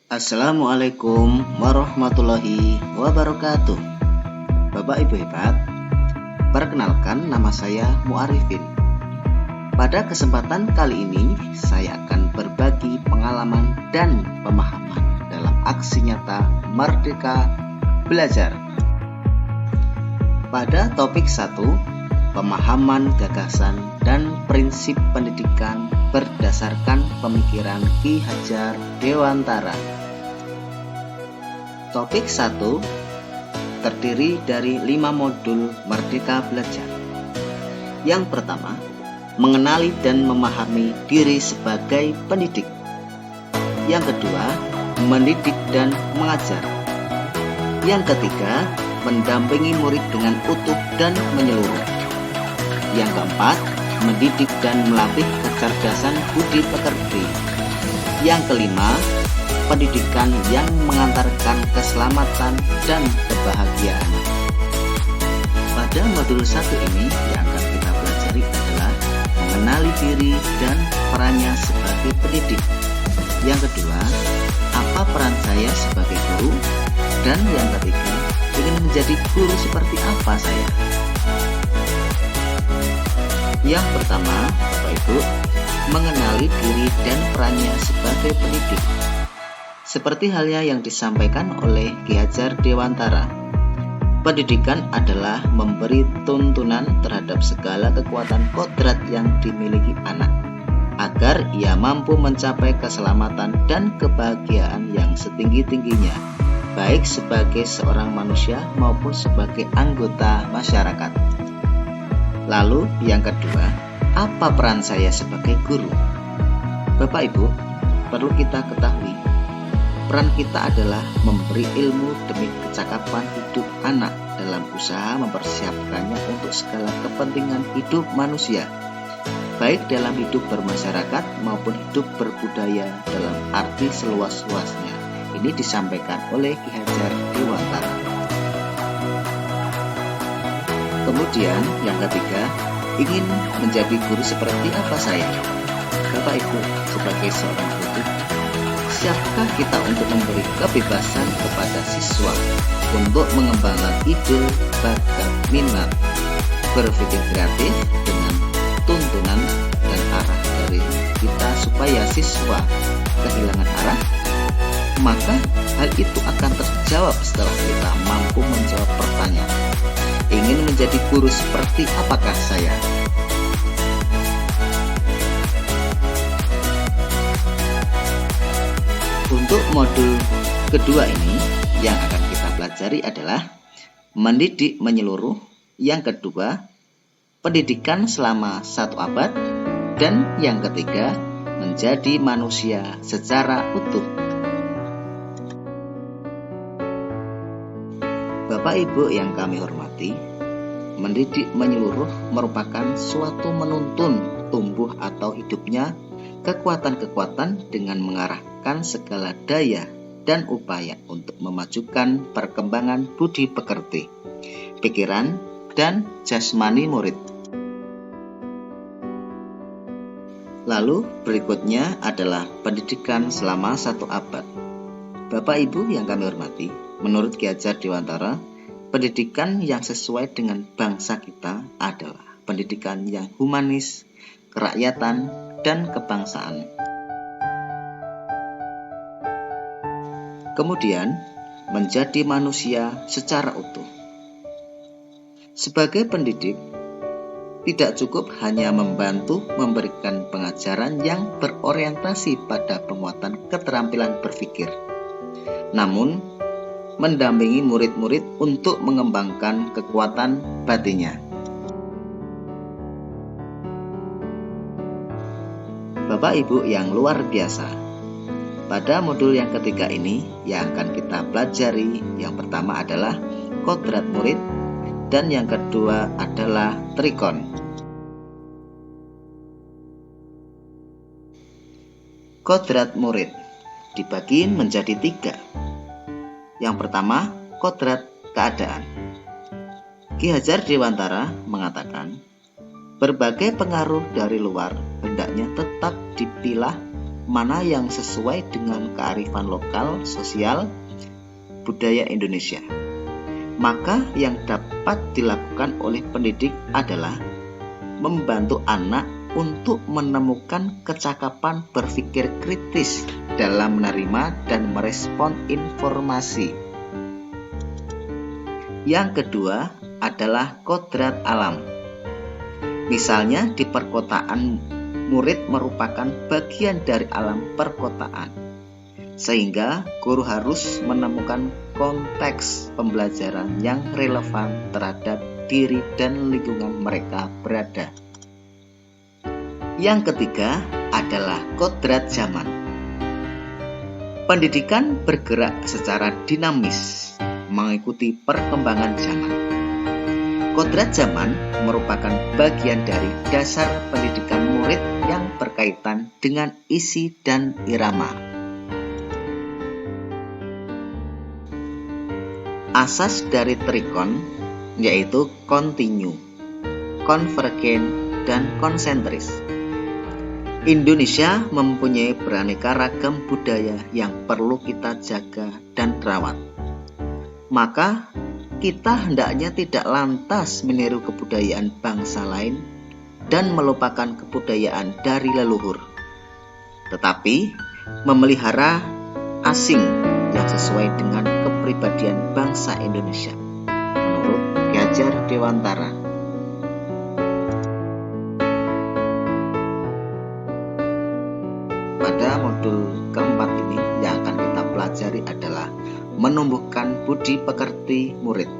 Assalamualaikum warahmatullahi wabarakatuh. Bapak Ibu hebat, perkenalkan nama saya Muarifin. Pada kesempatan kali ini saya akan berbagi pengalaman dan pemahaman dalam aksi nyata Merdeka Belajar. Pada topik 1, pemahaman gagasan dan prinsip pendidikan berdasarkan pemikiran Ki Hajar Dewantara. Topik 1 terdiri dari 5 modul Merdeka Belajar. Yang pertama, mengenali dan memahami diri sebagai pendidik. Yang kedua, mendidik dan mengajar. Yang ketiga, mendampingi murid dengan utuh dan menyeluruh. Yang keempat, mendidik dan melatih kecerdasan budi pekerti. Yang kelima, pendidikan yang mengantarkan keselamatan dan kebahagiaan. Pada modul 1 ini yang akan kita pelajari adalah mengenali diri dan perannya sebagai pendidik. Yang kedua, apa peran saya sebagai guru? Dan yang ketiga, ingin menjadi guru seperti apa saya? Yang pertama, Bapak Ibu, mengenali diri dan perannya sebagai pendidik. Seperti halnya yang disampaikan oleh Ki Hajar Dewantara, pendidikan adalah memberi tuntunan terhadap segala kekuatan kodrat yang dimiliki anak, agar ia mampu mencapai keselamatan dan kebahagiaan yang setinggi-tingginya, baik sebagai seorang manusia maupun sebagai anggota masyarakat. Lalu yang kedua, apa peran saya sebagai guru? Bapak Ibu, perlu kita ketahui, peran kita adalah memberi ilmu demi kecakapan hidup anak dalam usaha mempersiapkannya untuk segala kepentingan hidup manusia, baik dalam hidup bermasyarakat maupun hidup berbudaya dalam arti seluas-luasnya. Ini disampaikan oleh Ki Hajar Dewantara. Kemudian yang ketiga, ingin menjadi guru seperti apa saya? Bapak Ibu, sebagai seorang guru, siapkah kita untuk memberi kebebasan kepada siswa untuk mengembangkan ide, bakat, minat, berpikir kreatif dengan tuntunan dan arah dari kita supaya siswa kehilangan arah? Maka hal itu akan terjawab setelah kita mampu menjawab pertanyaan, ingin menjadi guru seperti apakah saya? Untuk modul kedua ini yang akan kita pelajari adalah mendidik menyeluruh. Yang kedua, pendidikan selama 1 abad. Dan yang ketiga, menjadi manusia secara utuh. Bapak Ibu yang kami hormati, mendidik menyeluruh merupakan suatu menuntun tumbuh atau hidupnya kekuatan-kekuatan dengan mengarahkan segala daya dan upaya untuk memajukan perkembangan budi pekerti, pikiran, dan jasmani murid. Lalu berikutnya adalah pendidikan selama 1 abad. Bapak Ibu yang kami hormati, menurut Ki Hajar Dewantara, pendidikan yang sesuai dengan bangsa kita adalah pendidikan yang humanis, kerakyatan, dan kebangsaan. Kemudian, menjadi manusia secara utuh. Sebagai pendidik, tidak cukup hanya membantu memberikan pengajaran yang berorientasi pada penguatan keterampilan berpikir, namun mendampingi murid-murid untuk mengembangkan kekuatan batinnya. Bapak Ibu yang luar biasa, pada modul yang ketiga ini yang akan kita pelajari, yang pertama adalah kodrat murid dan yang kedua adalah trikon. Kodrat murid dibagi menjadi 3. Yang pertama, kodrat keadaan. Ki Hajar Dewantara mengatakan, berbagai pengaruh dari luar hendaknya tetap dipilah mana yang sesuai dengan kearifan lokal, sosial, budaya Indonesia. Maka yang dapat dilakukan oleh pendidik adalah membantu anak untuk menemukan kecakapan berpikir kritis dalam menerima dan merespon informasi. Yang kedua adalah kodrat alam. Misalnya di perkotaan, murid merupakan bagian dari alam perkotaan, sehingga guru harus menemukan konteks pembelajaran yang relevan terhadap diri dan lingkungan mereka berada. Yang ketiga adalah kodrat zaman. Pendidikan bergerak secara dinamis, mengikuti perkembangan zaman. Kodrat zaman merupakan bagian dari dasar pendidikan murid yang berkaitan dengan isi dan irama. Asas dari trikon yaitu kontinu, konvergen, dan konsentris. Indonesia mempunyai beraneka ragam budaya yang perlu kita jaga dan rawat. Maka kita hendaknya tidak lantas meniru kebudayaan bangsa lain dan melupakan kebudayaan dari leluhur, tetapi memelihara asing yang sesuai dengan kepribadian bangsa Indonesia, menurut Ki Hajar Dewantara. Pada modul keempat ini yang akan kita pelajari adalah menumbuhkan budi pekerti murid.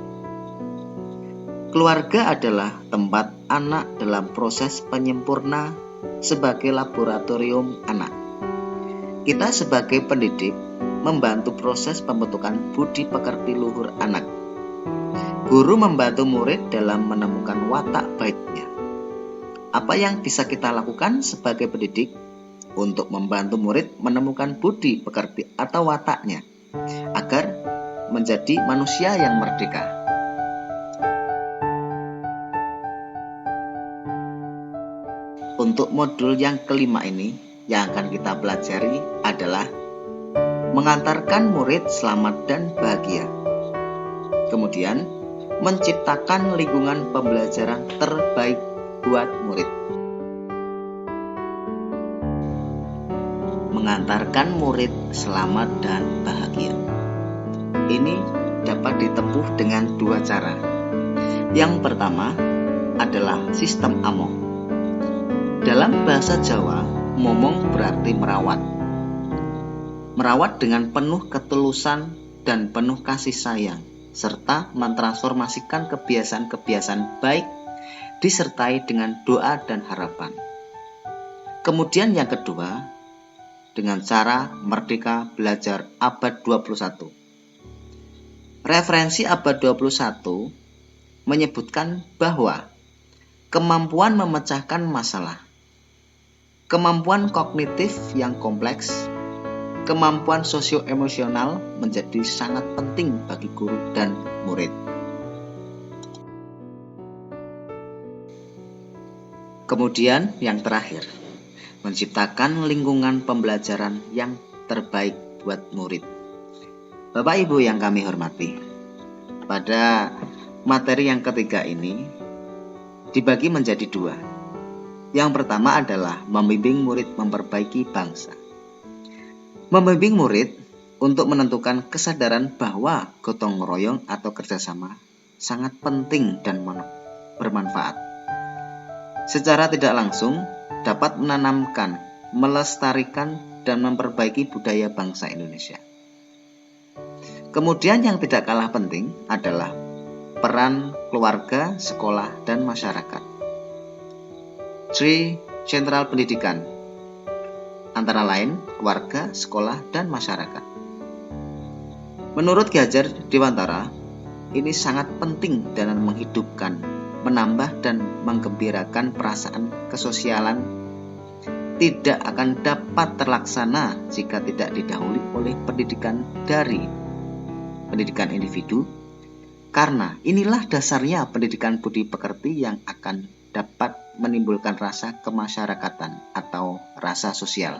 Keluarga adalah tempat anak dalam proses penyempurna sebagai laboratorium anak. Kita sebagai pendidik membantu proses pembentukan budi pekerti luhur anak. Guru membantu murid dalam menemukan watak baiknya. Apa yang bisa kita lakukan sebagai pendidik untuk membantu murid menemukan budi pekerti atau wataknya agar menjadi manusia yang merdeka? Untuk modul yang kelima ini yang akan kita pelajari adalah mengantarkan murid selamat dan bahagia. Kemudian, menciptakan lingkungan pembelajaran terbaik buat murid. Mengantarkan murid selamat dan bahagia. Ini dapat ditempuh dengan dua cara. Yang pertama adalah sistem among. Dalam bahasa Jawa, momong berarti merawat. Merawat dengan penuh ketulusan dan penuh kasih sayang, serta mentransformasikan kebiasaan-kebiasaan baik disertai dengan doa dan harapan. Kemudian yang kedua, dengan cara Merdeka Belajar Abad 21. Referensi abad 21 menyebutkan bahwa kemampuan memecahkan masalah, kemampuan kognitif yang kompleks, kemampuan sosio-emosional menjadi sangat penting bagi guru dan murid. Kemudian yang terakhir, menciptakan lingkungan pembelajaran yang terbaik buat murid. Bapak Ibu yang kami hormati, pada materi yang ketiga ini dibagi menjadi dua. Yang pertama adalah membimbing murid memperbaiki bangsa. Membimbing murid untuk menentukan kesadaran bahwa gotong royong atau kerjasama sangat penting dan bermanfaat. Secara tidak langsung dapat menanamkan, melestarikan, dan memperbaiki budaya bangsa Indonesia. Kemudian yang tidak kalah penting adalah peran keluarga, sekolah, dan masyarakat. Tri sentral pendidikan, antara lain keluarga, sekolah, dan masyarakat. Menurut Ki Hajar Dewantara, ini sangat penting dalam menghidupkan, menambah, dan menggembirakan perasaan kesosialan. Tidak akan dapat terlaksana jika tidak didahului oleh pendidikan dari pendidikan individu, karena inilah dasarnya pendidikan budi pekerti yang akan dapat menimbulkan rasa kemasyarakatan atau rasa sosial.